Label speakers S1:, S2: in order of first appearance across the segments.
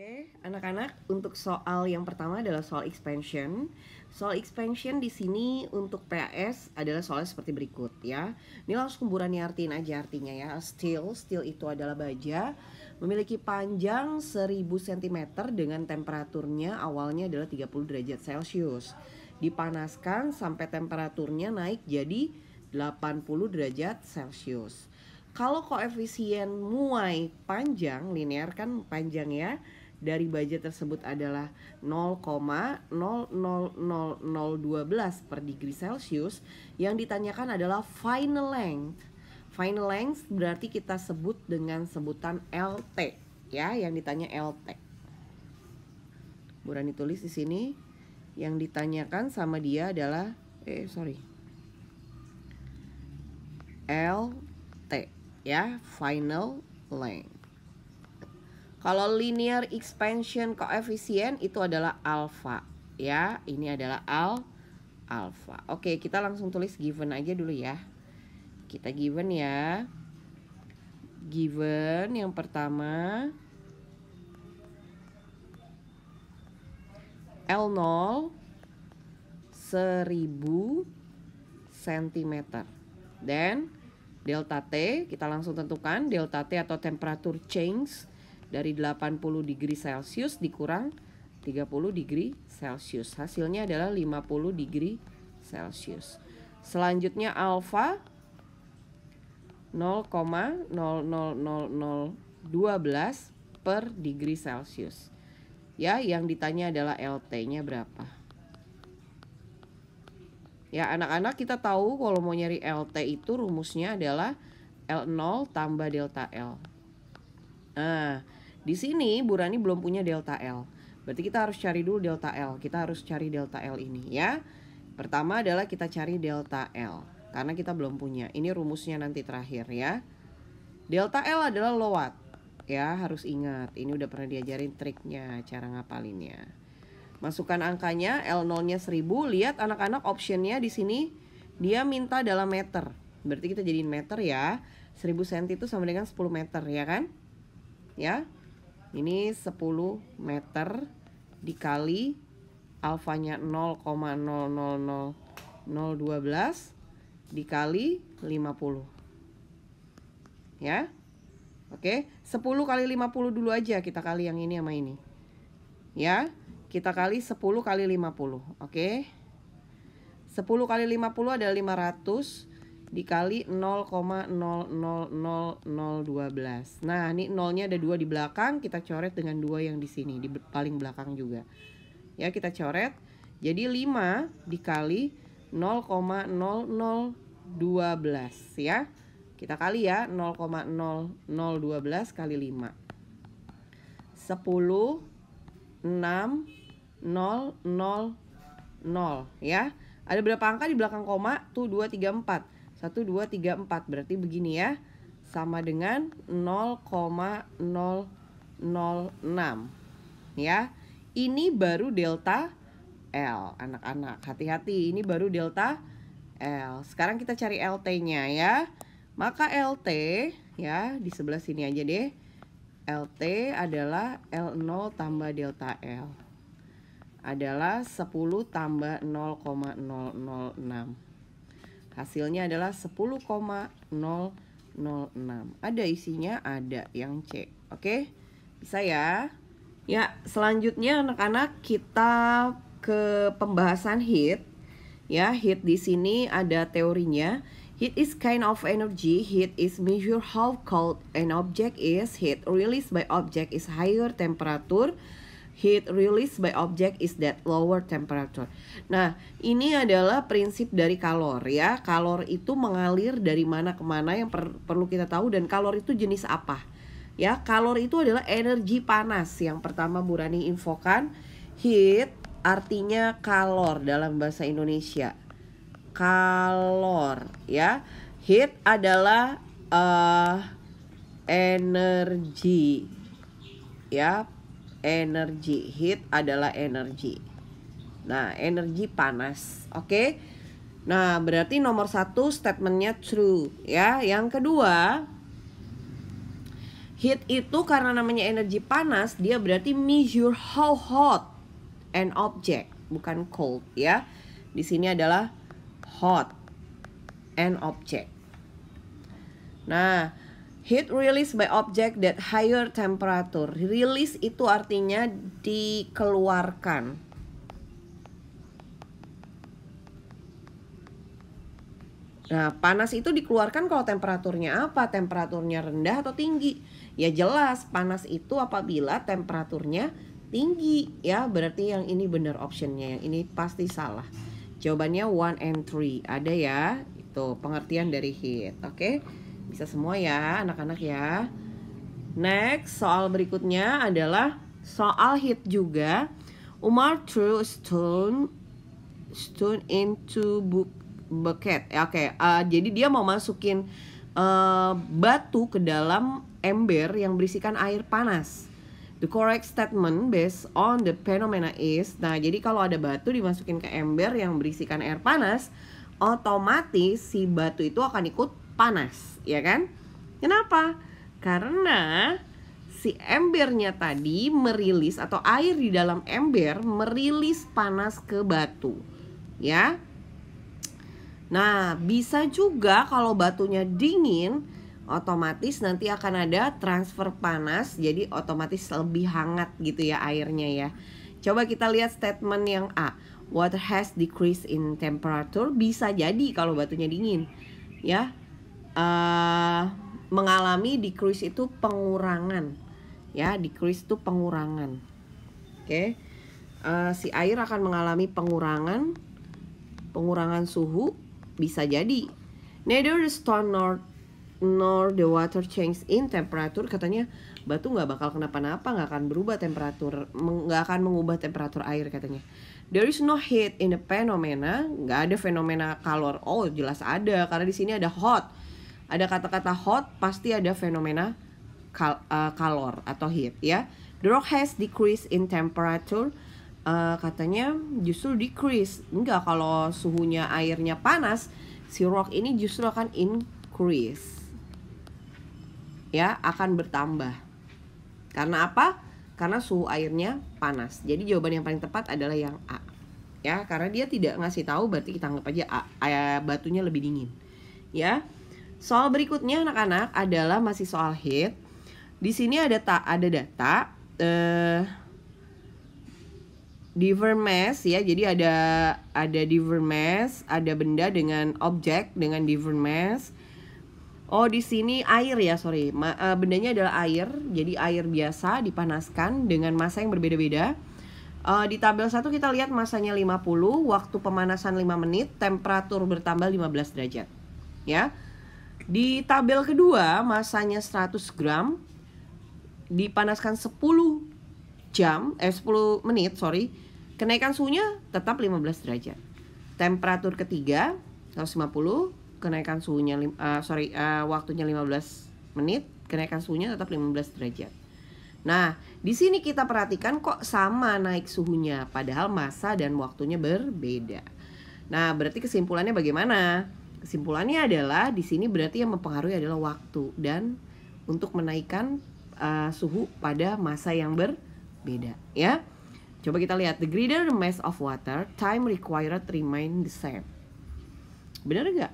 S1: Oke, anak-anak, untuk soal yang pertama adalah soal expansion. Soal expansion di sini untuk PAS adalah soalnya seperti berikut ya. Ini langsung Burani artiin aja artinya ya. Steel itu adalah baja, memiliki panjang 1000 cm dengan temperaturnya awalnya adalah 30 derajat Celcius. Dipanaskan sampai temperaturnya naik jadi 80 derajat Celcius. Kalau koefisien muai panjang, linear kan panjang ya, dari baja tersebut adalah 0,000012 per degree Celcius, yang ditanyakan adalah final length. Final length berarti kita sebut dengan sebutan LT ya, yang ditanya LT. Burani tulis di sini yang ditanyakan sama dia adalah LT ya, final length. Kalau linear expansion coefficient itu adalah alpha ya, ini adalah alpha. Oke, kita langsung tulis given aja dulu ya. Kita given ya. Given yang pertama L0 1000 cm. Dan delta T kita langsung tentukan, delta T atau temperature change dari 80 degree Celcius dikurang 30 degree Celcius. Hasilnya adalah 50 degree Celcius. Selanjutnya alpha 0,000012 per degree Celcius. Ya, yang ditanya adalah LT-nya berapa. Ya, anak-anak kita tahu kalau mau nyari LT itu rumusnya adalah L0 tambah delta L. Nah, di sini Burani belum punya delta L. Berarti kita harus cari dulu delta L. Kita harus cari delta L ini ya. Pertama adalah kita cari delta L. Karena kita belum punya. Ini rumusnya nanti terakhir ya. Delta L adalah load. Ya, harus ingat. Ini udah pernah diajarin triknya, cara ngapalinnya. Masukkan angkanya, L0-nya 1000. Lihat anak-anak optionnya di sini dia minta dalam meter. Berarti kita jadiin meter ya. 1000 cm itu sama dengan 10 meter ya kan? Ya. Ini 10 meter dikali alfanya 0,000012 dikali 50. Ya. Oke, 10 kali 50 dulu aja, kita kali yang ini sama ini. Ya. Kita kali 10 kali 50, oke? 10 kali 50 adalah 500 dikali 0,000012. Nah, ini nolnya ada 2 di belakang, kita coret dengan 2 yang di sini, di paling belakang juga. Ya, kita coret. Jadi 5 dikali 0,0012 ya. Kita kali ya, 0,0012 kali 5. 10 6 0 0 0 ya. Ada berapa angka di belakang koma? Tuh 2 3 4. 1 2 3 4. Berarti begini ya. Sama dengan 0,006 ya. Ini baru delta L, anak-anak. Hati-hati, ini baru delta L. Sekarang kita cari LT-nya ya. Maka LT ya, di sebelah sini aja deh. LT adalah L0 tambah delta L. Adalah 10 tambah 0,006. Hasilnya adalah 10,006. Ada isinya? Ada, yang C. Oke? Bisa ya? Ya, selanjutnya anak-anak kita ke pembahasan heat. Ya, heat di sini ada teorinya. Heat is kind of energy. Heat is measure how cold an object is. Heat released by object is higher temperature. Heat released by object is that lower temperature. Nah, ini adalah prinsip dari kalor ya. Kalor itu mengalir dari mana ke mana yang perlu kita tahu, dan kalor itu jenis apa? Ya, kalor itu adalah energi panas. Yang pertama Burani infokan, heat artinya kalor dalam bahasa Indonesia. Kalor ya. Heat adalah energi ya. Energi, heat adalah energi. Nah, energi panas, oke? Nah, berarti nomor 1 statementnya true ya. Yang kedua, Heat itu karena namanya energi panas, dia berarti measure how hot an object, bukan cold ya. Di sini adalah hot an object. Nah, heat released by object that higher temperature. Release itu artinya dikeluarkan. Nah, panas itu dikeluarkan kalau temperaturnya apa? Temperaturnya rendah atau tinggi? Ya jelas, panas itu apabila temperaturnya tinggi ya. Berarti yang ini benar optionnya, yang ini pasti salah. Jawabannya 1 and 3. Ada ya, itu pengertian dari heat. Oke, bisa semua ya anak-anak ya. Next, soal berikutnya adalah soal heat juga. Umar threw a stone into bucket. Oke, jadi dia mau masukin batu ke dalam ember yang berisikan air panas. The correct statement based on the phenomena is, nah jadi kalau ada batu dimasukin ke ember yang berisikan air panas, otomatis si batu itu akan ikut panas, ya kan? Kenapa? Karena si embernya tadi merilis, atau air di dalam ember merilis panas ke batu, ya. Nah, bisa juga kalau batunya dingin, otomatis nanti akan ada transfer panas, jadi otomatis lebih hangat gitu ya airnya ya. Coba kita lihat statement yang A. Water has decreased in temperature. Bisa jadi kalau batunya dingin ya, mengalami decrease itu pengurangan ya. Decrease itu pengurangan. Oke. Si air akan mengalami pengurangan suhu. Bisa jadi. Neither the stone nor the water change in temperature. Katanya batu nggak bakal kenapa-napa, nggak akan berubah temperatur, nggak akan mengubah temperatur air katanya. There is no heat in the phenomena. Nggak ada fenomena kalor. Oh jelas ada, karena di sini ada hot. Ada kata-kata hot, pasti ada fenomena kalor atau heat ya. The rock has decreased in temperature. Katanya justru decrease. Enggak, kalau suhunya airnya panas, si rock ini justru akan increase ya, akan bertambah. Karena apa? Karena suhu airnya panas. Jadi jawaban yang paling tepat adalah yang A ya, karena dia tidak ngasih tahu, berarti kita anggap aja A, batunya lebih dingin ya. Soal berikutnya anak-anak adalah masih soal heat. Di sini ada data Divers mass ya, jadi ada divers mass, ada benda dengan objek dengan divers mass. Oh di sini air ya, sorry, bendanya adalah air, jadi air biasa dipanaskan dengan massa yang berbeda-beda. Di tabel 1 kita lihat massanya 50, waktu pemanasan 5 menit, temperatur bertambah 15 derajat ya. Di tabel kedua massanya 100 gram, dipanaskan 10 menit, kenaikan suhunya tetap 15 derajat. Temperatur ketiga 150, kenaikan suhunya waktunya 15 menit, kenaikan suhunya tetap 15 derajat. Nah, di sini kita perhatikan kok sama naik suhunya, padahal massa dan waktunya berbeda. Nah, berarti kesimpulannya bagaimana? Kesimpulannya adalah di sini berarti yang mempengaruhi adalah waktu dan untuk menaikkan suhu pada massa yang berbeda ya. Coba kita lihat, the greater the mass of water, time required remain the same. Benar nggak?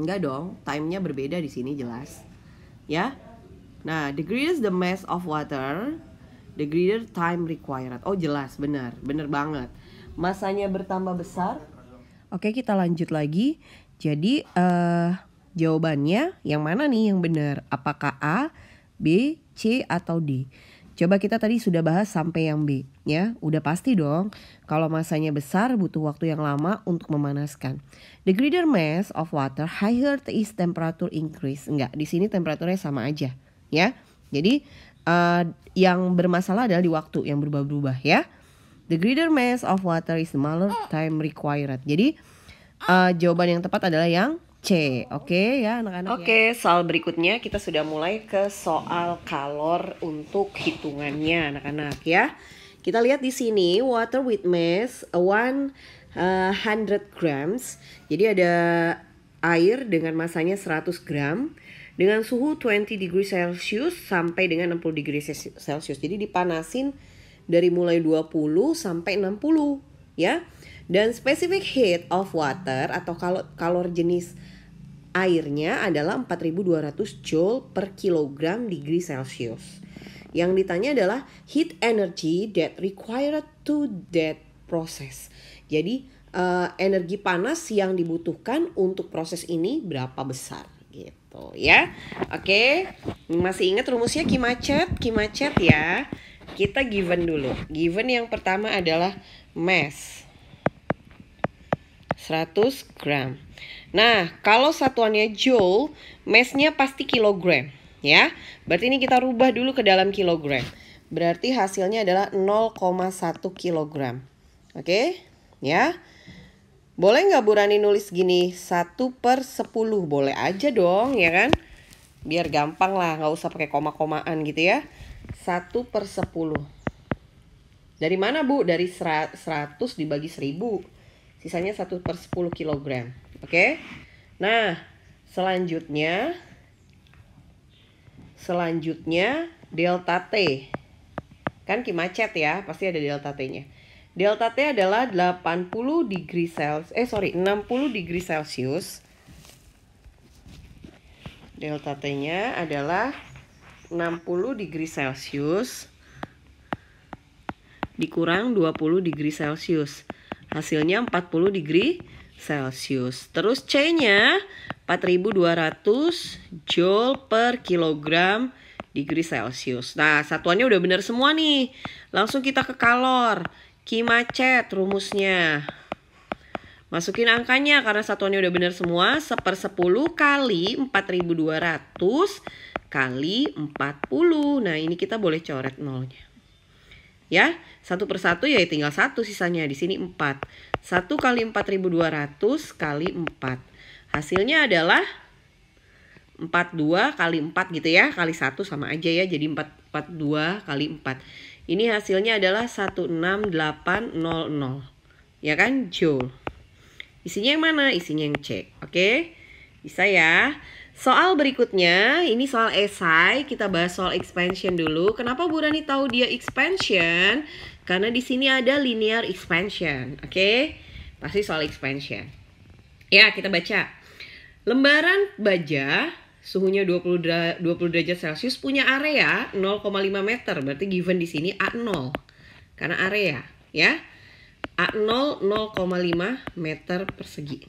S1: Enggak dong, time-nya berbeda di sini jelas ya. Nah, the greater the mass of water, the greater time required. Oh jelas, benar banget. Masanya bertambah besar. Oke, kita lanjut lagi. Jadi jawabannya yang mana nih yang benar? Apakah A, B, C, atau D? Coba kita tadi sudah bahas sampai yang B ya. Udah pasti dong kalau masanya besar butuh waktu yang lama untuk memanaskan. The greater mass of water, higher is temperature increase. Enggak, di sini temperaturnya sama aja ya. Jadi yang bermasalah adalah di waktu yang berubah-ubah ya. The greater mass of water is smaller time required. Jadi jawaban yang tepat adalah yang C. Oke ya anak-anak. Oke, soal berikutnya kita sudah mulai ke soal kalor untuk hitungannya anak-anak ya. Kita lihat di sini water with mass 100 grams. Jadi ada air dengan masanya 100 gram dengan suhu 20 degree Celsius sampai dengan 60 degree Celsius. Jadi dipanasin dari mulai 20 sampai 60 ya. Dan specific heat of water atau kalor jenis airnya adalah 4200 joule per kilogram degree Celsius. Yang ditanya adalah heat energy that required to that process. Jadi energi panas yang dibutuhkan untuk proses ini berapa besar gitu ya. Oke, masih ingat rumusnya Ki-macet ya. Kita given dulu. Given yang pertama adalah mass 100 gram. Nah, kalau satuannya joule, massnya pasti kilogram ya. Berarti ini kita rubah dulu ke dalam kilogram. Berarti hasilnya adalah 0,1 kilogram. Oke, ya. Boleh nggak Bu Rani nulis gini 1/10? Boleh aja dong ya kan. Biar gampang lah, nggak usah pakai koma-komaan gitu ya. 1/10. Dari mana Bu? Dari 100 dibagi 1000. Sisanya 1/10 kilogram. Oke. Nah, selanjutnya delta T. Kan Ki-macet ya, pasti ada delta T-nya. Delta T adalah 60 degree Celsius. Delta T-nya adalah 60 degree Celsius dikurang 20 degree Celsius. Hasilnya 40 degree Celsius. Terus C-nya 4200 joule per kilogram degree Celsius. Nah, satuannya udah benar semua nih. Langsung kita ke kalor. Ki-macet rumusnya. Masukin angkanya karena satuannya udah benar semua. 1/10 kali 4200 kali 40. Nah, ini kita boleh coret nolnya. Ya, 1/1 ya tinggal 1 sisanya. Di sini 4. 1 kali 4200 kali 4. Hasilnya adalah 42 kali 4 gitu ya. Kali 1 sama aja ya. Jadi 42 kali 4. Ini hasilnya adalah 16800. Ya kan? Joule. Isinya yang mana? Isinya yang C. Oke? Bisa ya? Soal berikutnya, ini soal esai. Kita bahas soal expansion dulu. Kenapa Bu Rani tahu dia expansion? Karena di sini ada linear expansion. Oke? Pasti soal expansion. Ya, kita baca. Lembaran baja suhunya 20 derajat Celcius punya area 0,5 meter. Berarti given di sini A0. Karena area, ya. A0 0,5 meter persegi.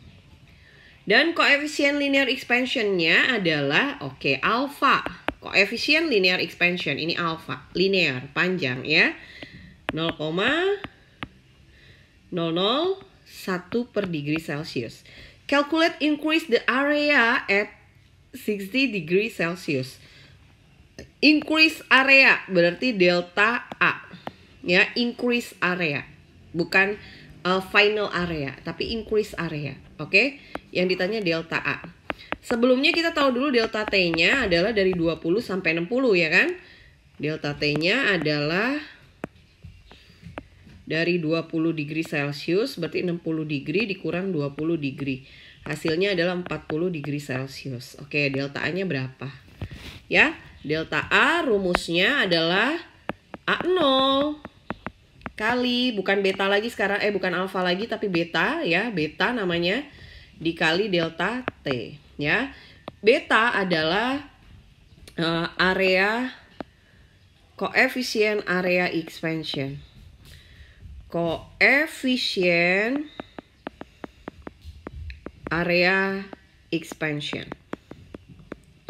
S1: Dan koefisien linear expansion-nya adalah alpha. Koefisien linear expansion ini alpha, linear, panjang ya. 0,001 per degree Celsius. Calculate increase the area at 60 degree Celsius. Increase area berarti delta A. Ya, increase area. Bukan final area, tapi increase area. Oke? Yang ditanya delta A. Sebelumnya kita tahu dulu delta T-nya adalah dari 20 sampai 60 ya kan? Delta T-nya adalah dari 20 degree Celsius, berarti 60 degree dikurang 20 degree. Hasilnya adalah 40 degree Celsius. Oke, delta A-nya berapa? Ya, delta A rumusnya adalah A0 kali, bukan beta lagi sekarang, bukan alfa lagi tapi beta ya, beta namanya, dikali delta T ya. Beta adalah koefisien area expansion. Koefisien area expansion.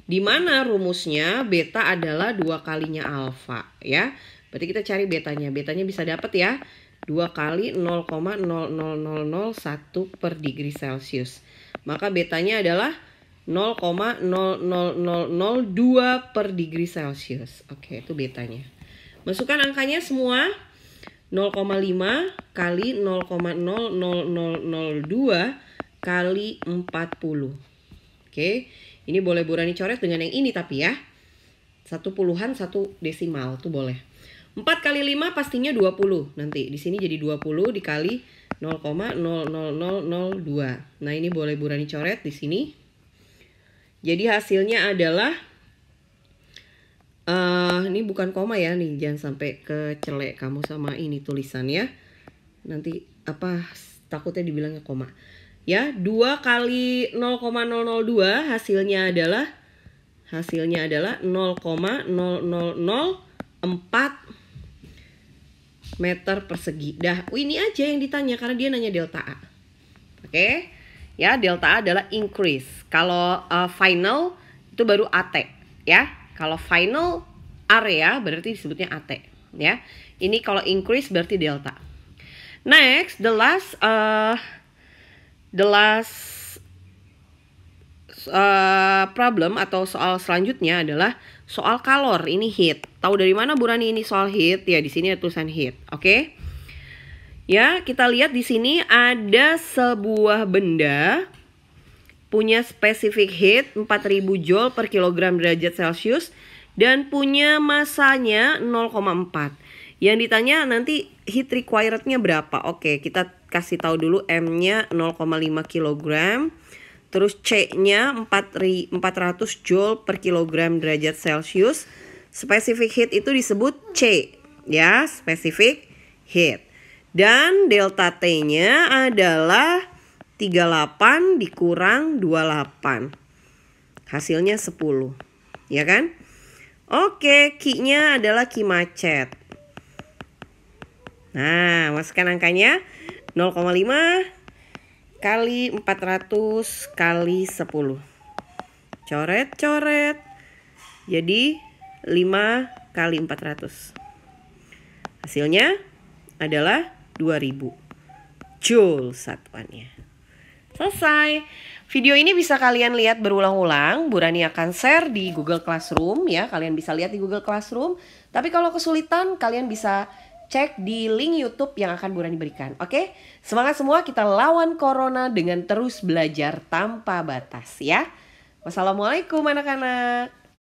S1: Di mana rumusnya beta adalah 2 kalinya alfa ya. Berarti kita cari betanya. Betanya bisa dapat ya. 2 kali 0,00001 per degree Celsius. Maka betanya adalah 0,00002 per degree Celsius. Oke, itu betanya. Masukkan angkanya semua. 0,5 kali 0,00002 kali 40. Oke, ini boleh Bu Rani coret dengan yang ini tapi ya. 1 puluhan 1 desimal tuh boleh. 4 kali 5 pastinya 20. Nanti di sini jadi 20 dikali 0,00002. Nah, ini boleh Bu Rani coret di sini. Jadi hasilnya adalah ini bukan koma ya nih, jangan sampai kecelek kamu sama ini tulisan ya. Nanti takutnya dibilangnya koma. Ya, 2 kali 0,002 hasilnya adalah 0,0004 meter persegi. Dah, ini aja yang ditanya karena dia nanya delta A. Oke. Ya, delta A adalah increase. Kalau final itu baru AT, ya. Kalau final area berarti disebutnya AT, ya. Ini kalau increase berarti delta. Next, the last problem atau soal selanjutnya adalah soal kalor. Ini heat. Tahu dari mana Bu Rani ini soal heat? Ya, di sini ada tulisan heat. Oke. Ya, kita lihat di sini ada sebuah benda punya specific heat 4000 joule per kilogram derajat Celcius dan punya masanya 0,4. Yang ditanya nanti heat requirednya berapa? Oke, kita kasih tahu dulu M-nya 0,5 kg. Terus C-nya 400 joule per kilogram derajat Celcius. Specific heat itu disebut C, ya, specific heat. Dan delta T-nya adalah 38 dikurang 28. Hasilnya 10. Ya kan? Oke, Q-nya adalah Q macet. Nah, masukkan angkanya 0,5 kali 400 kali 10. Coret-coret. Jadi 5 kali 400. Hasilnya adalah 2000 joule satuannya. Selesai. Video ini bisa kalian lihat berulang-ulang. Bu Rani akan share di Google Classroom ya. Kalian bisa lihat di Google Classroom. Tapi kalau kesulitan kalian bisa cek di link YouTube yang akan Bu Rani berikan. Oke? Semangat semua, kita lawan corona dengan terus belajar tanpa batas ya. Wassalamualaikum anak-anak.